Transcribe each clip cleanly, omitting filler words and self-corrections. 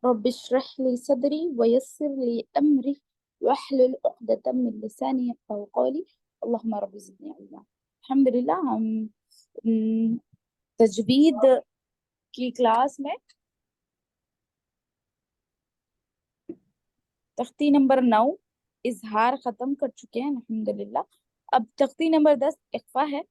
رب اشرح لي صدري ويسر لي أمري واحلل عقدة من لساني يفقهوا قولي اللهم رب زدني علما. الحمد لله हम तजवीद की क्लास में तख्ती नंबर 9 इजहार खत्म कर चुके हैं अल्हम्दुलिल्लाह। अब तख्ती नंबर 10 इख्फा है।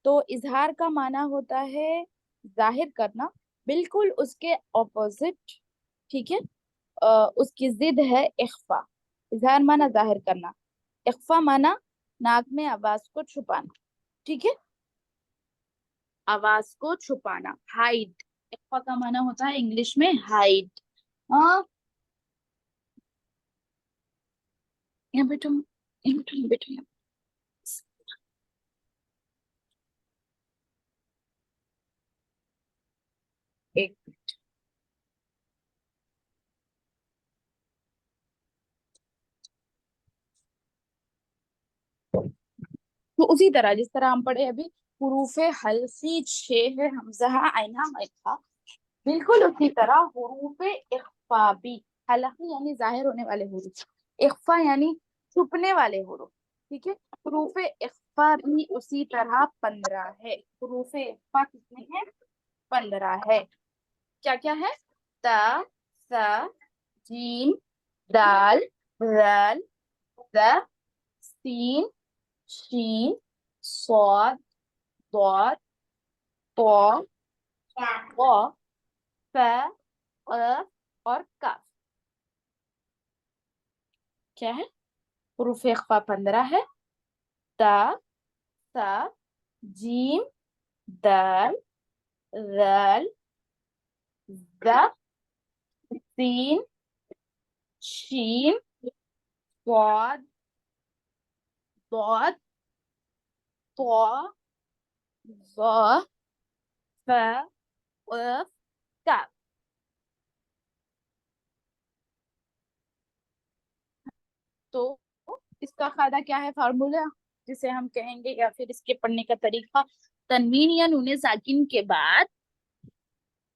तो इजहार का माना होता है जाहिर करना, बिल्कुल उसके ऑपोजिट। ठीक है, उसकी जिद है इख्फा। इजहार माना जाहिर करना, इख्फा माना नाक में आवाज को छुपाना। ठीक है, आवाज को छुपाना, हाइड। इख्फा का माना होता है इंग्लिश में हाइड। हाँ, यहाँ बैठो, यहाँ बैठो, यहाँ बैठो, यहाँ। एक, तो उसी तरह जिस तरह हम पढ़े अभी, हुरूफे हल्की छह है, हमजा आइना इख्फा, बिल्कुल उसी तरह हुरूफे इख्फा भी। हलकी यानी जाहिर होने वाले हुरूफ, इख्फा यानी छुपने वाले हुरूफ। ठीक है, हुरूफे इख्फा भी उसी तरह 15 है। हुरूफे इख्फा कितने हैं? 15 है। क्या क्या है? ता, सा, जीम, दाल, राल, ज़, सीन, शीन, स्वाद, ضاد, طاء, ظا, फा, क़ाफ और काफ। क्या है? हुरूफ इख्फा 15 है। ता, सा, जीम, दाल, राल, ज़, सीन, शीन, स्वाद, ضاد, طاء, ظا, फा, क़ाफ, काफ। तो इसका फायदा क्या है? फार्मूला जिसे हम कहेंगे, या फिर इसके पढ़ने का तरीका, तनवीन या नूने साकिन के बाद,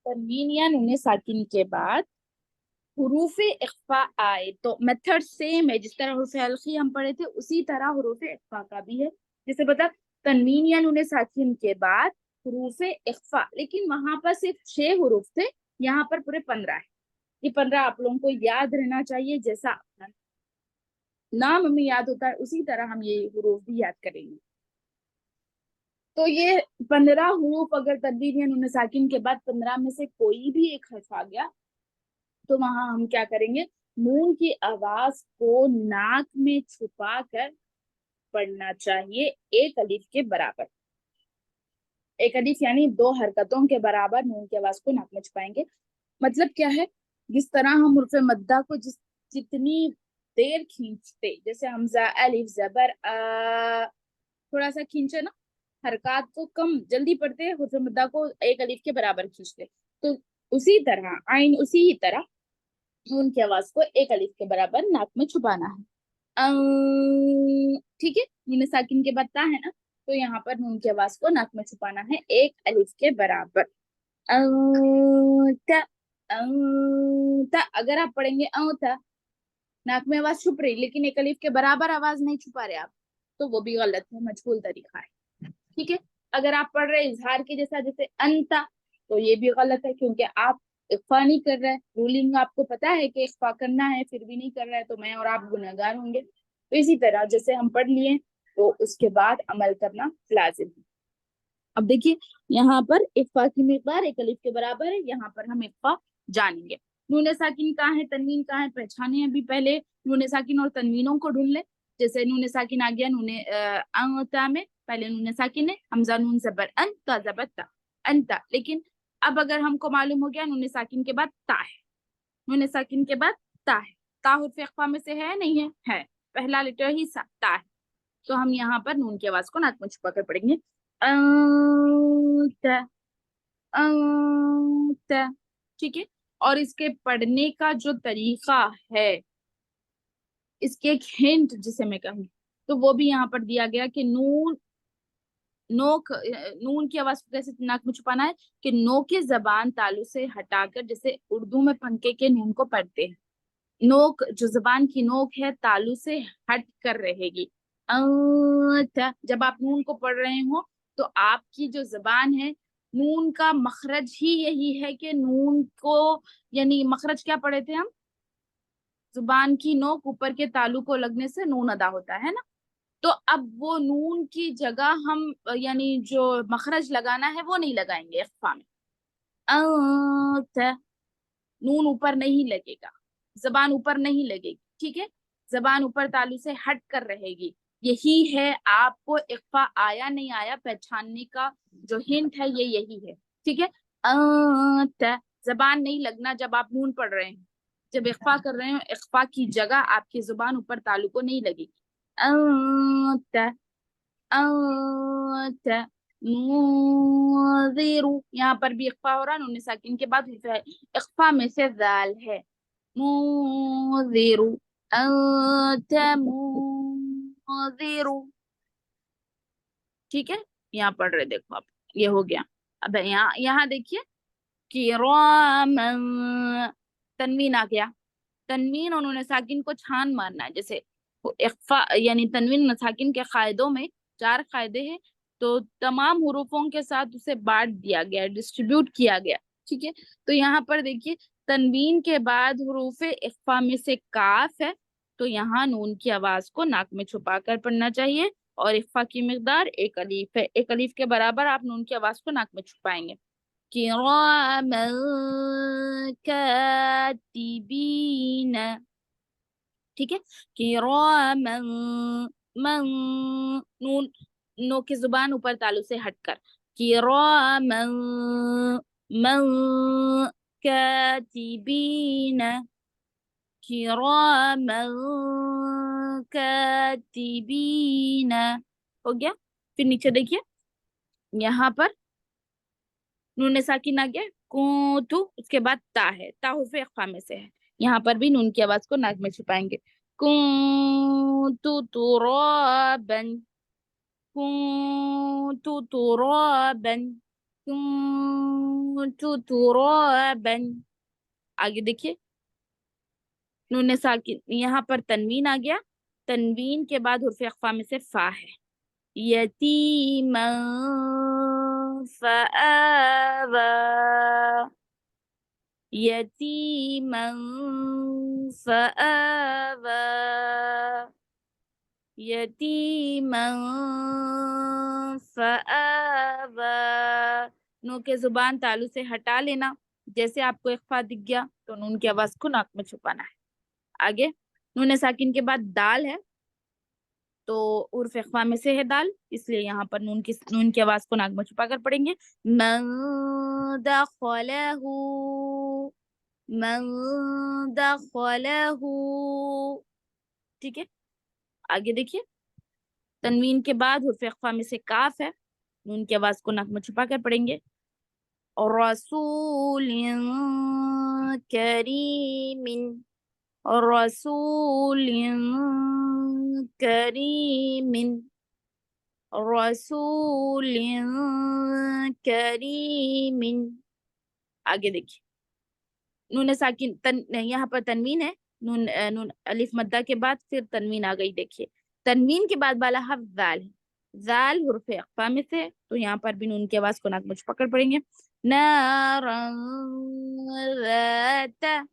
तनवीन या नूने साकिन के बाद हुरूफ इख्फा आए तो मेथड सेम है। जिस तरह हुरूफ हल्की हम पढ़े थे उसी तरह हुरूफ इख्फा का भी है। जैसे बता, तनवीन या नूने साकिन के बाद हुरूफ इख्फा, लेकिन वहां पर सिर्फ 6 हुरूफ थे, यहाँ पर पूरे 15 है। ये 15 आप लोगों को याद रहना चाहिए। जैसा अपना नाम हमें याद होता है उसी तरह हम ये हुरूफ भी याद करेंगे। तो ये 15 हुरूफ अगर तनवीन या नून साकिन के बाद 15 में से कोई भी एक हर्फ आ गया तो वहां हम क्या करेंगे? नून की आवाज को नाक में छुपा कर पढ़ना चाहिए, एक अलिफ के बराबर। एक अलिफ यानी 2 हरकतों के बराबर नून की आवाज को नाक में छुपाएंगे। मतलब क्या है? जिस तरह हम उर्फ मद्दा को जितनी देर खींचते, जैसे हमजा अलिफ जबर थोड़ा सा खींचे ना, हरकत को कम जल्दी पढ़ते हैं, हुर्फ मद्दा को एक अलिफ के बराबर खींचते, तो उसी तरह आइन उसी ही तरह नून की आवाज को एक अलिफ के बराबर नाक में छुपाना है। ठीक है, नून साकिन के बाद ता है ना, तो यहाँ पर नून की आवाज को नाक में छुपाना है एक अलिफ के बराबर। त, अगर आप पढ़ेंगे था, नाक में आवाज छुप रही लेकिन एक अलिफ के बराबर आवाज नहीं छुपा रहे आप, तो वो भी गलत है, मजबूल तरीका है। ठीक है, अगर आप पढ़ रहे इजहार के जैसा, जैसे अंता, तो ये भी गलत है क्योंकि आप इख्फा नहीं कर रहे हैं। रूलिंग आपको पता है कि इख्फा करना है फिर भी नहीं कर रहा है, तो मैं और आप गुनहगार होंगे। तो इसी तरह जैसे हम पढ़ लिए तो उसके बाद अमल करना लाजिम है। अब देखिए, यहाँ पर इख्फा की मिकदार एक अलिफ के बराबर है, यहाँ पर हम इख्फा जानेंगे। नून साकिन कहाँ है, तनवीन कहाँ है, पहचाने। अभी पहले नून साकिन और तनवीनों को ढूंढ ले। जैसे नून साकिन आ गया नून अंता में, पहले नून साकिन है, हमजा नून जबर अन, ता जबर ता, अंता। लेकिन अब अगर हमको मालूम हो गया नून साकिन के बाद ता है, नून साकिन के बाद ता है, ता हुर्फ इख्फा में से है नहीं है? है, पहला लेटर ही ता है। तो हम यहाँ पर नून की आवाज को नाक में छुपा कर पढ़ेंगे, अंत, अंत। ठीक है, और इसके पढ़ने का जो तरीका है, इसके एक हिंट जिसे मैं कहूँ, तो वो भी यहाँ पर दिया गया कि नून नोक नून की आवाज को कैसे नाक में छुपाना है कि नो की जबान तालू से हटाकर, जैसे उर्दू में पंखे के नून को पढ़ते हैं, नोक जो जबान की नोक है तालू से हट कर रहेगी। जब आप नून को पढ़ रहे हो तो आपकी जो जबान है, नून का मखरज ही यही है कि नून को, यानी मखरज क्या पढ़े थे हम, जुबान की नोक ऊपर के तालू को लगने से नून अदा होता है ना। तो अब वो नून की जगह हम यानी जो मखरज लगाना है वो नहीं लगाएंगे इख्फा में। नून ऊपर नहीं लगेगा, जबान ऊपर नहीं लगेगी, ठीक है। जबान ऊपर तालू से हट कर रहेगी। यही है आपको इख्फा आया नहीं आया पहचानने का जो हिंट है, ये यही है, ठीक है। जबान नहीं लगना जब आप नून पढ़ रहे हैं। जब इख्फा कर रहे हो, इख्फा की जगह आपकी जुबान ऊपर तालू को नहीं लगेगी। अंत मुंज़िरु, यहाँ पर भी इख्फा हो रहा है, नून साकिन के बाद इख्फा में से दाल है। मुंज़िरु, अंत मुंज़िरु, ठीक है। यहाँ पढ़ रहे देखो आप, ये हो गया। अब यहाँ यहाँ देखिए, किरामन, तनवीन आ गया। तनवीन और नून साकिन को छान मारना है, जैसे इख्फा यानी तनवीन नून साकिन के कायदों में 4 कायदे हैं, तो तमाम हुरूफों के साथ उसे बांट दिया गया, डिस्ट्रीब्यूट किया गया, ठीक है। तो यहाँ पर देखिए, तनवीन के बाद हुरूफे इख्फा में से काफ है, तो यहाँ नून की आवाज को नाक में छुपा कर पढ़ना चाहिए, और इख्फा की मिकदार 1 अलीफ है, 1 अलीफ के बराबर आप नून की आवाज को नाक में छुपाएंगे। किरामन कातिबीन, ठीक है। किरामन, मन, नून, नो की जुबान ऊपर तालू से हटकर, किरामन, मन कातिबीन, किरामन कातिबीन, हो गया। फिर नीचे देखिए, यहाँ पर नून साकिन आ गया, कुंतु, उसके बाद ता है, ता हुर्फ इख्फा में से है, यहाँ पर भी नून की आवाज को नाक में छुपाएंगे। कुंतु तुराबन, कुंतु तुराबन, कुंतु तुराबन। आगे देखिए, नून साकिन, यहाँ पर तनवीन आ गया, तनवीन के बाद हुर्फ इख्फा में से फा है। यतीमा फआवा, यतीमा फआवा, यतीमा फआवा। नू के जुबान तालू से हटा लेना, जैसे आपको इख्फा दिख गया तो नून की आवाज को नाक में छुपाना है। आगे नून साकिन के बाद दाल है, तो उर्फ इख्फा में से है दाल, इसलिए यहाँ पर नून की आवाज को नाक में छुपा कर पढ़ेंगे। मन दखलहू, मन दखलहू, ठीक है। आगे देखिए, तनवीन के बाद हुर्फ इख्फा में से काफ है, नून की आवाज को नाक में छुपा कर पढ़ेंगे। और रसूल करीमिन, और रसूल करीमिन, रसूल करीमिन। आगे देखिए, नून साकिन यहाँ पर तनवीन है, नून अलिफ मद्दा के बाद फिर तनवीन आ गई। देखिए, तनवीन के बाद वाला हर्फ जाल है, जाल हुर्फ इख्फा में से, तो यहाँ पर भी नून की आवाज को नाक में पकड़ पड़ेंगे। नारन ज़ाता,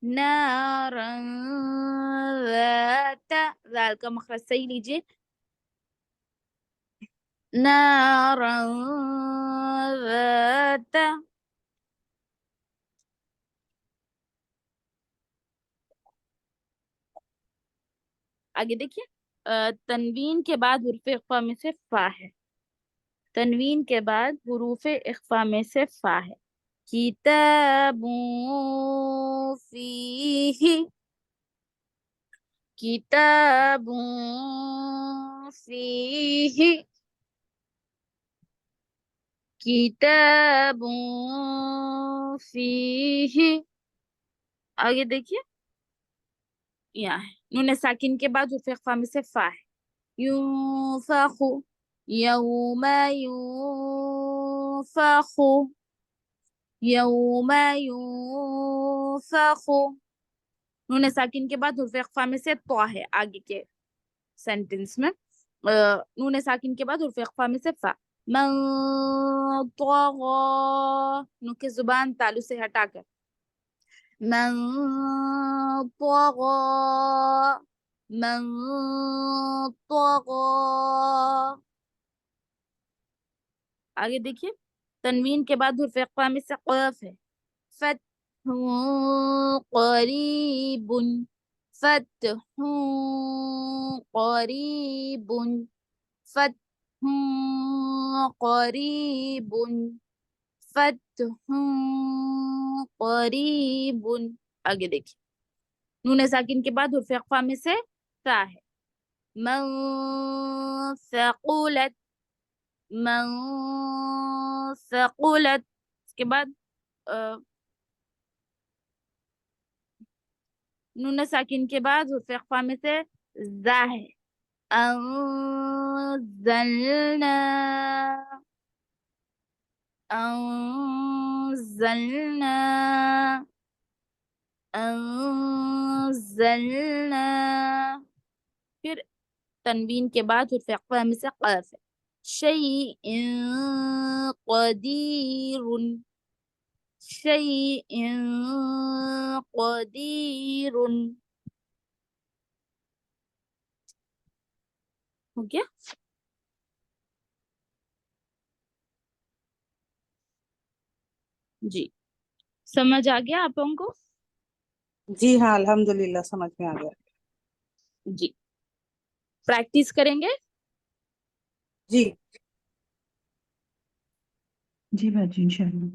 नारन ज़ाता, जाल का मखरज सही लीजिए, नारन ज़ाता। आगे देखिए, तनवीन के बाद हुर्फ इख्फा में से फा है, तनवीन के बाद हुरूफ इख्फा में से फा है। किताबुन फीही, किताबुन फीही, किताबुन फीही। आगे देखिए, यहाँ है, नून साकिन के बाद हुर्फ इख्फा में से फा है। यूफाखु, यौम युनफखु, यौम युनफखु। नून साकिन के बाद हुर्फ इख्फा में से तो है आगे के सेंटेंस में। नून साकिन के बाद हुर्फ इख्फा में से फा। मन तगा, नून की जुबान तालु से हटाकर من طغى، من طغى। आगे देखिए, तनवीन के बाद हुर्फ इख्फा में से क़ाफ है। فتح قريب، فتح قريب، فتح قريب، فتح قريب। आगे देखिए, नून साकिन के बाद हुर्फ इख्फा में से ता है। من ثقلت، من ثقلت। इसके बाद नून साकिन के बाद हुर्फ इख्फा में से जा है। أنزلنا، أنزلنا، أنزلنا। फिर तनवीन के बाद हुर्फ इख्फा में से क़ाफ है। शैइन क़दीरुन, शैइन क़दीरुन। हो गया। जी, समझ आ गया आप लोगों को? जी हाँ, अल्हम्दुलिल्लाह समझ में आ गया। जी, प्रैक्टिस करेंगे। जी जी बाजी इंशाल्लाह।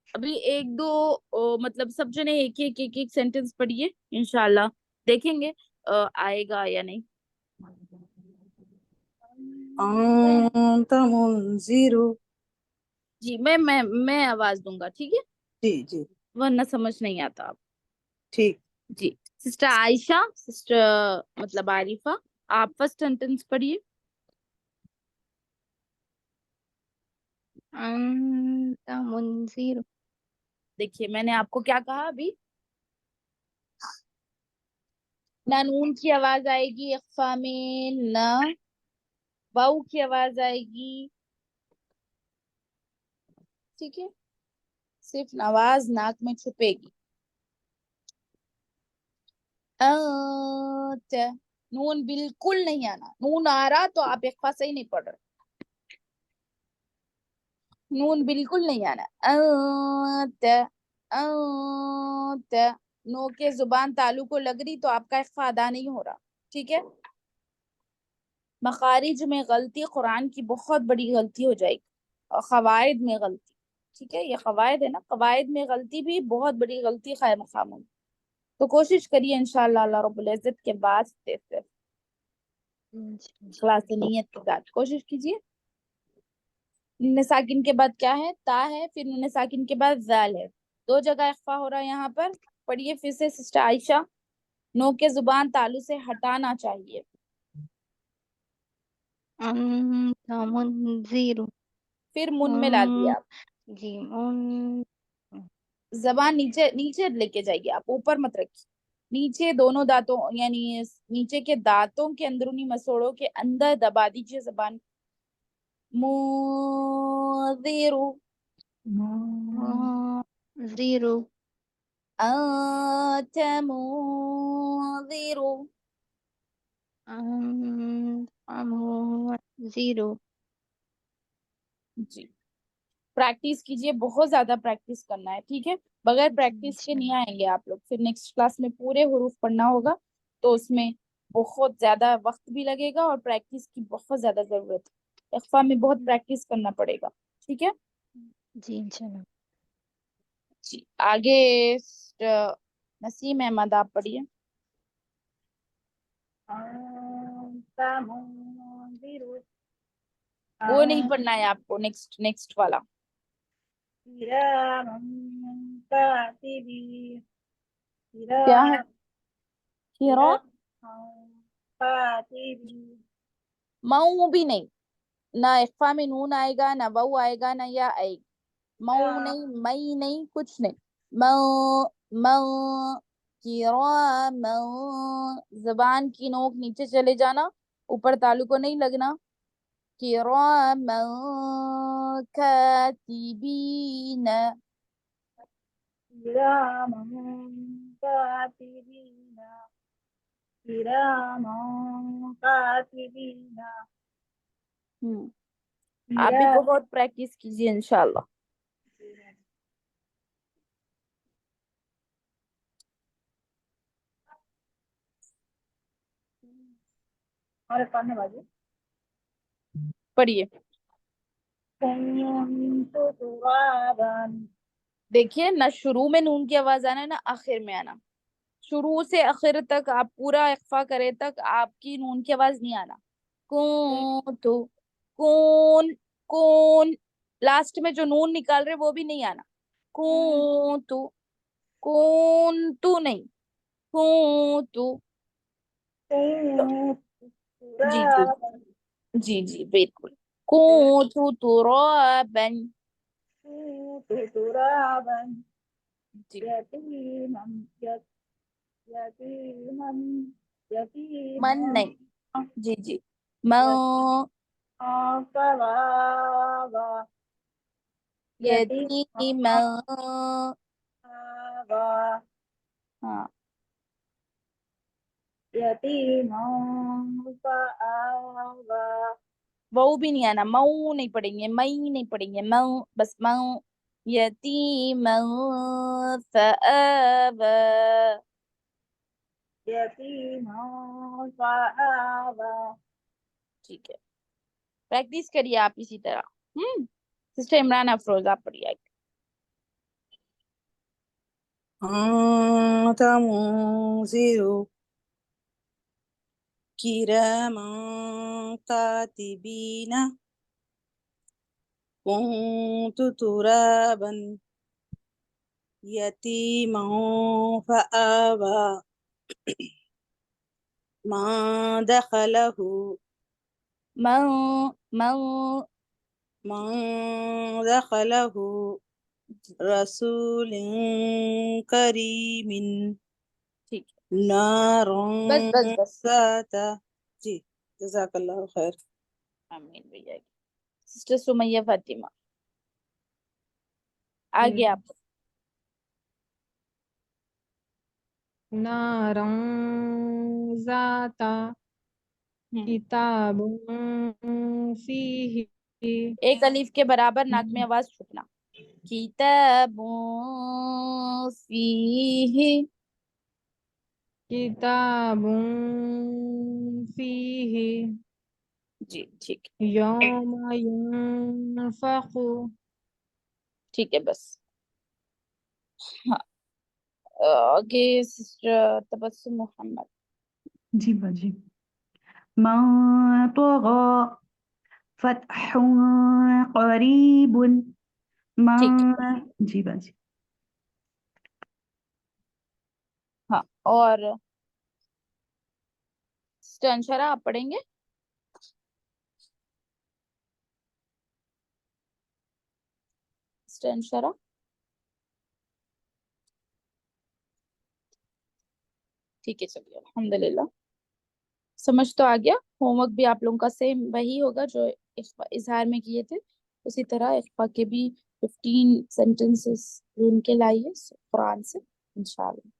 अभी एक दो मतलब सब जने एक एक एक एक सेंटेंस पढ़िए, इंशाल्लाह देखेंगे आएगा या नहीं। अंत मुंजिरु। जी, मैं आवाज दूंगा, ठीक है, जी जी वरना समझ नहीं आता आप। ठीक। जी, सिस्टर आयशा, सिस्टर मतलब आरिफा, आप फर्स्ट सेंटेंस पढ़िए। अंत मुंजिर। देखिए, मैंने आपको क्या कहा अभी, ना नून की आवाज आएगी इख्फा में, ना वाऊ की आवाज आएगी, ठीक है, सिर्फ आवाज नाक में छुपेगी। अंत, नून बिल्कुल नहीं आना, नून आ रहा तो आप इख्फा सही नहीं पढ़ रहे, नून बिल्कुल नहीं आना। अंत, अंत। नो के जुबान तालु को लग रही तो आपका इख्फा अदा नहीं हो रहा, ठीक है। मखारिज में गलती कुरान की बहुत बड़ी गलती हो जाएगी, और कवायद में गलती, ठीक है, ये कवायद है ना, कवायद में गलती भी बहुत बड़ी गलती खाए मकाम में। तो कोशिश करिए इंशाअल्लाह अल्लाह रब्बुल इज्जत के वास्ते से, इखलास नीयत के साथ कोशिश कीजिए। नून साकिन के बाद क्या है? ता है, फिर नून साकिन के बाद जाल है, दो जगह इख्फा हो रहा है यहाँ पर। पढ़िए फिर से सिस्टर आयशा। नो के जुबान तालु से हटाना चाहिए। अंत मुंजिर। फिर मुन में ला दिया आप, जी जबान नीचे नीचे लेके जाइए, आप ऊपर मत रखिए, नीचे दोनों दांतों यानी नीचे के दांतों के अंदरूनी मसोड़ों के अंदर दबा दीजिए जबान। मुदिरु, जीरो। अंत मुदिरु। जीरो। जी, प्रैक्टिस कीजिए, बहुत ज्यादा प्रैक्टिस करना है, ठीक है, बगैर प्रैक्टिस के नहीं आएंगे आप लोग। फिर नेक्स्ट क्लास में पूरे हुरूफ पढ़ना होगा, तो उसमें बहुत ज्यादा वक्त भी लगेगा और प्रैक्टिस की बहुत ज्यादा जरूरत है, इख्फा में बहुत प्रैक्टिस करना पड़ेगा, ठीक है। जी इंशाल्लाह। जी, आगे नसीम अहमद आप पढ़िए। वो नहीं पढ़ना है आपको, नेक्स्ट नेक्स्ट वाला। क्या है? किरा, मऊ भी नहीं, ना इख्फा में नून आएगा, ना वाऊ आएगा, ना या आएगी। मऊ नहीं, मई नहीं, कुछ नहीं। मऊ मऊ किराम, जबान की नोक नीचे चले जाना, ऊपर तालु को नहीं लगना। किराम कातिबीन, किरामं कातिबीन किरामं कातिबीन आप भी किरा बहुत प्रैक्टिस कीजिए इंशाल्लाह। और पढ़ने वाली पढ़िए। कुन्तु तुराबन देखिए ना, शुरू में नून की आवाज आना ना आखिर में आना। शुरू से आखिर तक आप पूरा इख्फा करे तक आपकी नून की आवाज नहीं आना। कौन तो, कौन, कौन, लास्ट में जो नून निकाल रहे वो भी नहीं आना। कौन तू नहीं, कौन तू। कुन्तु जी जी तुराबन जी जी बिल्कुल। कौन तू तुराबन। कुन्तु तुराबन जी, यतीमन यतीमन मन यतीमन नहीं। जी जी, मैं कवावा यतीम, यतीमवा हाँ यतीमं फआवा वो भी नहीं आना। मऊ नहीं पढ़ेंगे, मई नहीं पढ़ेंगे, मऊ बस मऊ। यतीम फआवा। यतीमं फआवा ठीक है, प्रैक्टिस करिए आप इसी तरह। सिस्टर इमरान अफरोज आप पढ़िए। तमुंज़िरु किरामं कातिबीन कुन्तु तुराबन यतीमं फआवा मा दखलहु मऊ मऊ, من دخله رسول كريم ठीक نار है, बस बस बस। ذات जी जजाक अल्लाह खैर आमीन भैया। सिस्टर सुमैया फातिमा आगे आप। नारं ज़ाता हम्म किताबुन फीही एक अलीफ के बराबर नाक में आवाज छुपना। किताबुन फीही। किताबुन फीही जी ठीक यौम युनफ़ख़ु ठीक है बस। हाँ, आगे सिस्टर तबस्सुम मोहम्मद। जी बाजी। मा तग़ा फ़त्ह क़रीब मा ठीक, जी बाजी। हाँ और सिस्टर अंशरा आप पढ़ेंगे। सिस्टर अंशरा ठीक है, चलिए अल्हम्दुलिल्लाह समझ तो आ गया। होमवर्क भी आप लोगों का सेम वही होगा जो इजहार में किए थे, उसी तरह इख्फा के भी 15 सेंटेंसेस ढूंढ के लाइए कुरान से इंशाल्लाह।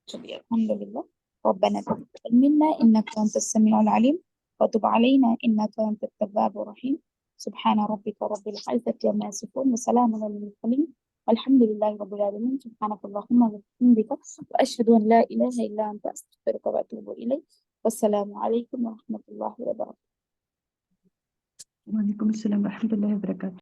चलिए अल्हम्दुलिल्लाह। रब्बना तक़ब्बल मिन्ना इन्नका अंतस समीउल अलीम व तुब अलैना इन्नका अंतत तव्वाबुर रहीम। सुब्हान रब्बिका रब्बिल इज्जति अम्मा यसिफून व सलामुन अलल मुरसलीन वल्हम्दुलिल्लाहि रब्बिल आलमीन। सुब्हानकल्लाहुम्मा व बिहम्दिका व अशहदु अन ला इलाहा इल्ला अंता अस्तगफिरुका व अतूबु इलैक। वस्सलामु अलैकुम व रहमतुल्लाहि व बरकातुहू। वालेकुम अस्सलाम व रहमतुल्लाहि व बरकातहू।